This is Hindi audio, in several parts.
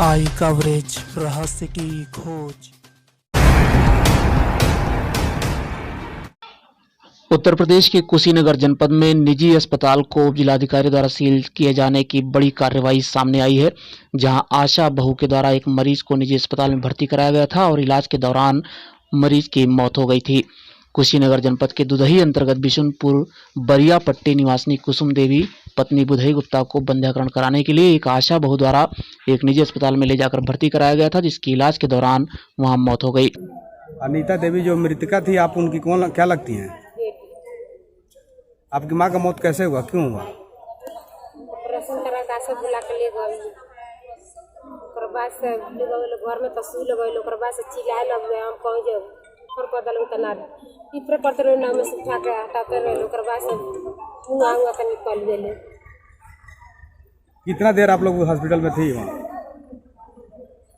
आई कवरेज, रहस्य की खोज। उत्तर प्रदेश के कुशीनगर जनपद में निजी अस्पताल को जिलाधिकारी द्वारा सील किए जाने की बड़ी कार्रवाई सामने आई है, जहां आशा बहू के द्वारा एक मरीज को निजी अस्पताल में भर्ती कराया गया था और इलाज के दौरान मरीज की मौत हो गई थी। कुशीनगर जनपद के दुदही अंतर्गत बिशुनपुर बरिया पट्टी निवासिनी कुसुम देवी पत्नी बुधई गुप्ता को बंध्याकरण कराने के लिए एक आशा बहू द्वारा एक निजी अस्पताल में ले जाकर भर्ती कराया गया था, जिसकी इलाज के दौरान वहां मौत हो गई। अनीता देवी जो मृतका थी, आप उनकी कौन क्या लगती हैं? आपकी माँ का मौत कैसे हुआ, क्यों हुआ? ऑपरेशन करा का सब बुला के ले गए, ओकर बाद से ले गए घर में तसू लगे, ओकर बाद से चिल्लाए लग गए। हम कहीं जे पर बदल तना पिपर पर तो नाम से उठा के हटाते रहे, ओकर बाद से हुआ हुआ के निकल गेले। कितना देर आप लोग हॉस्पिटल में थी वहाँ?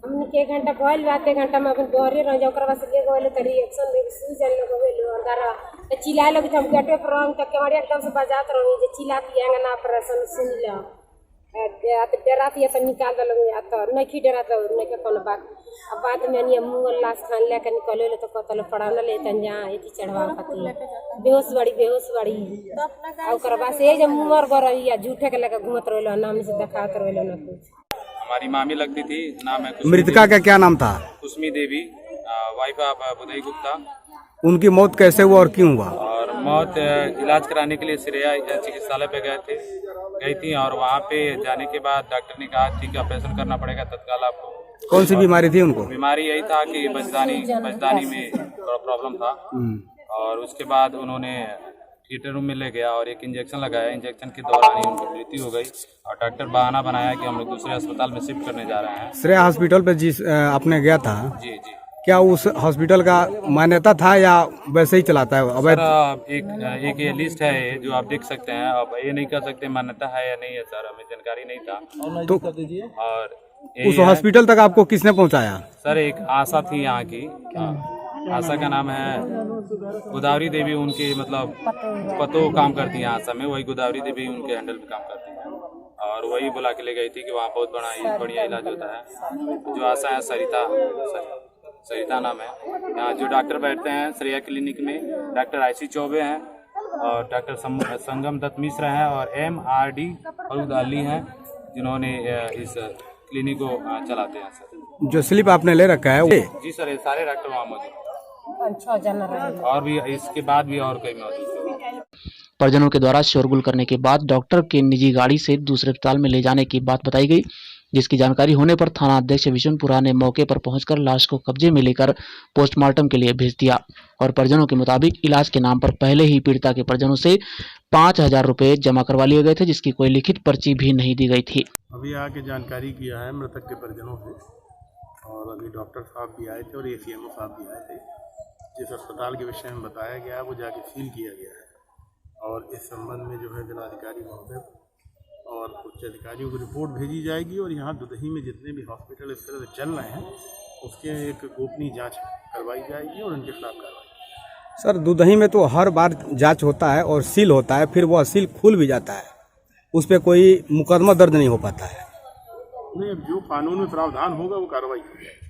हमने के 1 घंटा भइल, रात 1 घंटा में अपन बहरे रह जा, ओकर बाद से ले गए त रिएक्शन दे सुई जल लगे अंदर तो चिल्लाए लगे। हम गेटे पर हम तक के मारे एकदम से बजात रही जे चिल्ला पिएंगे ना ऑपरेशन सुन ला डरा दिए तो निकाल दल या तो नहीं डरा तो नहीं के कोनो बात। अब बाद में नहीं मुंह लाश खान लेके निकले तो कतल पड़ाना ले तन जा एती चढ़वा पति बेहोश बड़ी और ओकर बाद से जे मुंह गर या झूठे के लेके घूमत रहलो, नाम से दिखात रहलो ना कुछ। हमारी मामी लगती थी, नाम है मृतका का क्या नाम था? कुसमी देवी, वाइफ ऑफ बुधई गुप्ता। उनकी मौत कैसे हुआ और क्यों हुआ? और मौत इलाज कराने के लिए श्रेया चिकित्सालय पे गई थी और वहाँ पे जाने के बाद डॉक्टर ने कहा थी कि ऑपरेशन करना पड़ेगा तत्काल आपको। कौन सी बीमारी थी उनको? बीमारी यही था कि बजदानी में थोड़ा प्रॉब्लम था। और उसके बाद उन्होंने थिएटर रूम में ले गया और एक इंजेक्शन लगाया। इंजेक्शन के दौरान ही उनकी मृत्यु हो गई और डॉक्टर बहाना बनाया कि हम लोग दूसरे अस्पताल में शिफ्ट करने जा रहे हैं। श्रेया हॉस्पिटल पे जिस आपने गया था, जी, क्या उस हॉस्पिटल का मान्यता था या वैसे ही चलाता है? सर एक ये लिस्ट है जो आप देख सकते हैं, अब ये नहीं कर सकते मान्यता है या नहीं है सर, हमें जानकारी नहीं था। तो और उस हॉस्पिटल तक आपको किसने पहुंचाया? सर एक आशा थी यहाँ की, आशा का नाम है गोदावरी देवी, उनकी मतलब पतो काम करती है आशा में, वही गोदावरी देवी उनके हैंडल में काम करती है और वही बुला के ले गई थी कि वहाँ बहुत बढ़िया इलाज होता है। जो आशा है सरिता नाम है। यहाँ जो डॉक्टर बैठते हैं श्रेया क्लिनिक में, डॉक्टर IC चौबे हैं और डॉक्टर संगम दत्त मिश्र हैं और MRD फरूद अली हैं, जिन्होंने इस क्लिनिक को चलाते हैं। सर जो स्लिप आपने ले रखा है? जी सर, सारे डॉक्टर वहाँ मौजूद और भी इसके बाद भी और कई मौजूद। परिजनों के द्वारा शोरगुल करने के बाद डॉक्टर के निजी गाड़ी से दूसरे अस्पताल में ले जाने की बात बताई गई, जिसकी जानकारी होने पर थाना अध्यक्ष विशुनपुरा ने मौके पर पहुंचकर लाश को कब्जे में लेकर पोस्टमार्टम के लिए भेज दिया और परिजनों के मुताबिक इलाज के नाम पर पहले ही पीड़िता के परिजनों से 5,000 रुपए जमा करवा लिए गए थे, जिसकी कोई लिखित पर्ची भी नहीं दी गई थी। अभी आके जानकारी किया है मृतक के परिजनों से और अभी डॉक्टर साहब भी आए थे और ACMO साहब भी आए थे। जिस अस्पताल के विषय में बताया गया है वो जाके सील किया गया है और इस संबंध में जो है जिलाधिकारी महोदय और उच्च अधिकारियों को रिपोर्ट भेजी जाएगी और यहाँ दुदही में जितने भी हॉस्पिटल इस तरह से चल रहे हैं उसके एक गोपनीय जांच करवाई जाएगी और उनके खिलाफ कार्रवाई। सर, दुदही में तो हर बार जांच होता है और सील होता है, फिर वह सील खुल भी जाता है, उस पर कोई मुकदमा दर्ज नहीं हो पाता है। नहीं, अब जो कानून में प्रावधान होगा वो कार्रवाई की जाएगी।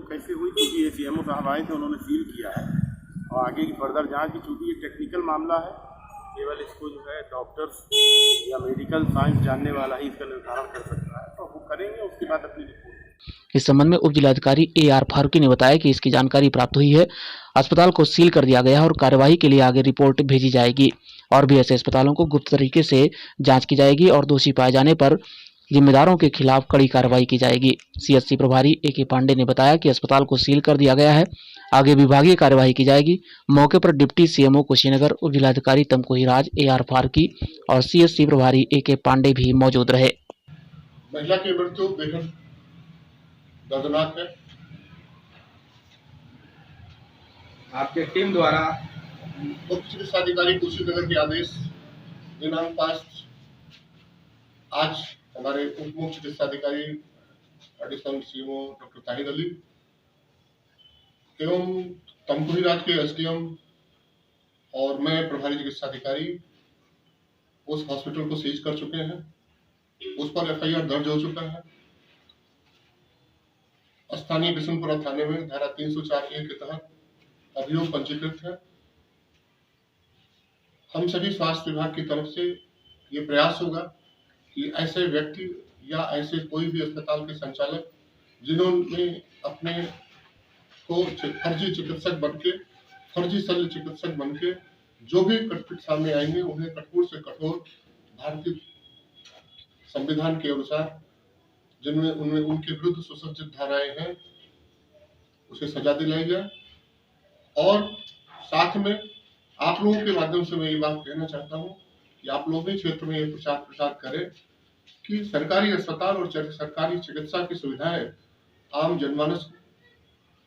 कैसे हुई, क्योंकि ACMO साहब आए थे, उन्होंने सील किया है और आगे की फर्दर जाँच की, चूँकि ये टेक्निकल मामला है, केवल इसको जो है डॉक्टर्स या मेडिकल साइंस जानने वाला ही इसका निर्धारण कर सकता है, तो वो करेंगे उसके बाद अपनी रिपोर्ट। इस संबंध में उप जिलाधिकारी AR फारूकी ने बताया कि इसकी जानकारी प्राप्त हुई है, अस्पताल को सील कर दिया गया है और कार्यवाही के लिए आगे रिपोर्ट भेजी जाएगी और भी ऐसे अस्पतालों को गुप्त तरीके से जांच की जाएगी और दोषी पाए जाने पर जिम्मेदारों के खिलाफ कड़ी कार्रवाई की जाएगी। CSC प्रभारी AK पांडे ने बताया कि अस्पताल को सील कर दिया गया है, आगे विभागीय कार्यवाही की जाएगी। मौके पर डिप्टी CMO कुशीनगर, उप जिलाधिकारी तमको हिराज, AR फारूकी और CSC प्रभारी AK पांडे भी मौजूद रहे। महिला की मृत्यु बेहद दर्दनाक है। आपके टीम द्वारा उप चिकित्साधिकारी कुशीनगर के आदेश दिनांक 5 आज हमारे उप मुख्य चिकित्साधिकारी additional CMO doctor Tahir Ali एवं तमकुहीराज के SDM और मैं प्रभारी चिकित्साधिकारी उस हॉस्पिटल को सीज कर चुके हैं उस पर FIR दर्ज हो चुका है। स्थानीय बिशनपुरा थाने में धारा 304A के तहत अभियोग पंजीकृत है। हम सभी स्वास्थ्य विभाग की तरफ से ये प्रयास होगा कि ऐसे व्यक्ति या ऐसे कोई भी अस्पताल के संचालक जिन्होंने अपने को फर्जी चिकित्सक बनके, फर्जी शल्य चिकित्सक बनके जो भी कटपिट सामने आएंगे, उन्हें कठोर से कठोर भारतीय संविधान के अनुसार जिनमें उनमें उनके विरुद्ध सुसज्जित धाराएं हैं, उसे सजा दिलाई जाए। और साथ में आप लोगों के माध्यम से मैं ये बात कहना चाहता हूँ कि आप लोग भी क्षेत्र में ये प्रचार प्रसार करें कि सरकारी अस्पताल और सरकारी चिकित्सा की सुविधाएं आम जनमानस को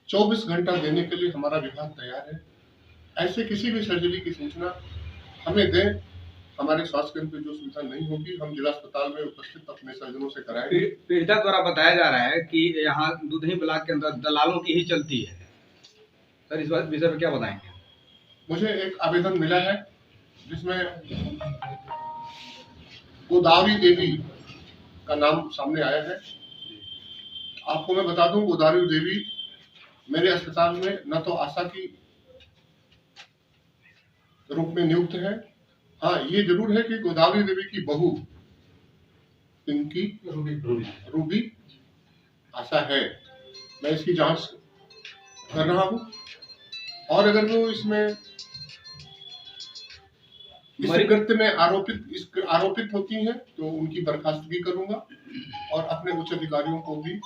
24 घंटा देने के लिए हमारा विभाग तैयार है। ऐसे किसी भी सर्जरी की सूचना हमें दें। हमारे स्वास्थ्य केंद्र पे जो सुविधा नहीं होगी, हम जिला अस्पताल में उपस्थित अपने सर्जनों से कराएंगे। पीड़िता द्वारा बताया जा रहा है कि यहाँ दुधही ब्लॉक के अंदर दलालों की ही चलती है। सर, इस विषय पर क्या बताएंगे? मुझे एक आवेदन मिला है जिसमें गोदावरी देवी का नाम सामने आया है। आपको मैं बता दूं, गोदावरी देवी मेरे अस्पताल में न तो आशा की रूप में नियुक्त है। हाँ, ये जरूर है कि गोदावरी देवी की बहू पिंकी रूबी आशा है। मैं इसकी जांच कर रहा हूं और अगर वो इसमें इस कृत्य में आरोपित होती हैं तो उनकी बर्खास्तगी करूंगा और अपने उच्च अधिकारियों को भी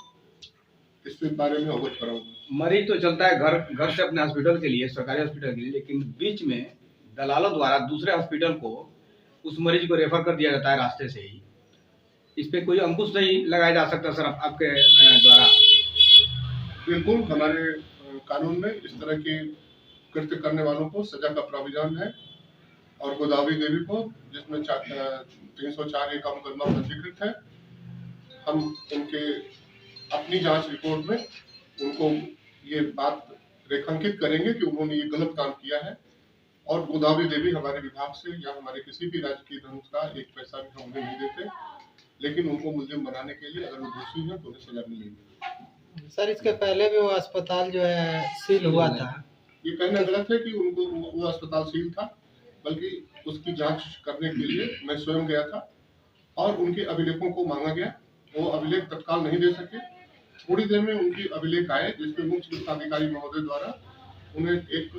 इस बारे में अवगत कराऊंगा। मरीज तो चलता है घर से अपने हॉस्पिटल के लिए, सरकारी हॉस्पिटल के लिए, लेकिन बीच में दलालों द्वारा दूसरे हॉस्पिटल को उस मरीज को रेफर कर दिया जाता है रास्ते से ही। इस पे कोई अंकुश नहीं लगाया जा सकता सर आपके द्वारा? बिल्कुल, हमारे कानून में इस तरह के कृत्य करने वालों को सजा का प्राविधान है और गोदावरी देवी को, जिसमें 304A का मुकदमा पंजीकृत है, हम उनके अपनी जांच रिपोर्ट में उनको ये बात रेखांकित करेंगे कि उन्होंने ये गलत काम किया है और गोदावरी देवी हमारे विभाग से या हमारे किसी भी राजकीय धन का एक पैसा भी हम उन्हें नहीं देते, लेकिन उनको मुलजिम बनाने के लिए अगर वो दोषी है तो उन्हें सजा मिलेगी। सर, इसके पहले भी वो अस्पताल जो है सील हुआ था। ये कहना गलत है कि उनको वो अस्पताल सील था, बल्कि उसकी जांच करने के लिए मैं स्वयं गया था और उनके अभिलेखों को मांगा गया। वो अभिलेख तत्काल नहीं दे सके। थोड़ी देर में उनकी अभिलेख आए, जिसमें मुख्य चिकित्सा अधिकारी महोदय द्वारा उन्हें एक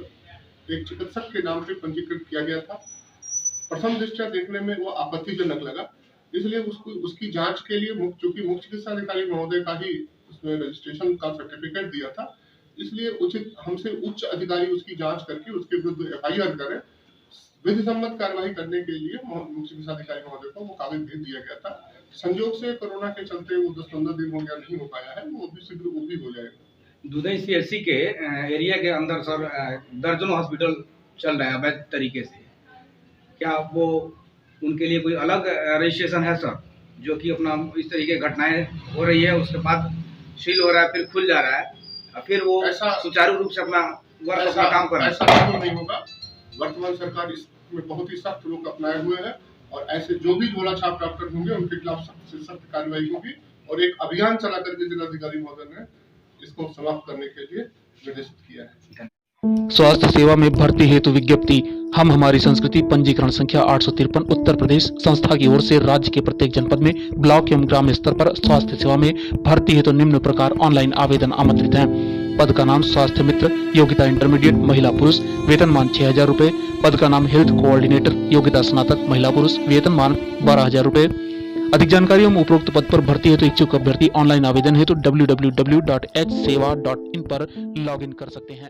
चिकित्सक के नाम पे पंजीकृत किया गया था। प्रथम दृष्टया देखने में वो आपत्तिजनक लगा, इसलिए उसकी जांच के लिए चूंकि मुख्य चिकित्सा अधिकारी महोदय का ही उसमें रजिस्ट्रेशन का सर्टिफिकेट दिया था, इसलिए उचित हमसे उच्च अधिकारी उसकी जांच करके उसके विरुद्ध FIR करें। विधि सम्मत कार्रवाई करने के लिए मुख्य चिकित्सा अधिकारी महोदय को वो कागज भेज दिया गया था। संयोग से कोरोना के चलते वो 10-15 दिन हो गया, नहीं हो पाया है। वो भी शीघ्र वो भी हो जाएगा। दुधई CHC के एरिया के अंदर सर दर्जनों हॉस्पिटल चल रहे हैं अवैध तरीके से। क्या वो उनके लिए कोई अलग रजिस्ट्रेशन है सर, जो कि अपना इस तरीके की घटनाएं हो रही है, उसके बाद सील हो रहा है, फिर खुल जा रहा है, फिर वो सुचारू रूप से अपना काम कर रहा है? ऐसा बिल्कुल नहीं होगा। वर्तमान सरकार इसमें बहुत ही सख्त रुख अपनाए हुए है और ऐसे जो भी झोला छाप डॉक्टर होंगे उनके खिलाफ सख्त से सख्त कार्रवाई होगी और एक अभियान चला करके जिलाधिकारी महोदय ने इसको समाप्त करने के लिए निर्देशित किया है। स्वास्थ्य सेवा में भर्ती हेतु विज्ञप्ति। हम हमारी संस्कृति पंजीकरण संख्या 853 उत्तर प्रदेश संस्था की ओर से राज्य के प्रत्येक जनपद में ब्लॉक एवं ग्राम स्तर पर स्वास्थ्य सेवा में भर्ती हेतु निम्न प्रकार ऑनलाइन आवेदन आमंत्रित हैं। पद का नाम स्वास्थ्य मित्र, योग्यता इंटरमीडिएट, महिला पुरुष, वेतनमान 6000 रुपए। पद का नाम हेल्थ कोऑर्डिनेटर, योग्यता स्नातक, महिला पुरुष, वेतनमान 12000 रुपए। अधिक जानकारी एवं उपरोक्त पद पर भर्ती हेतु इच्छुक अभ्यर्थी ऑनलाइन आवेदन हेतु www.hseva.in पर लॉगिन कर सकते हैं।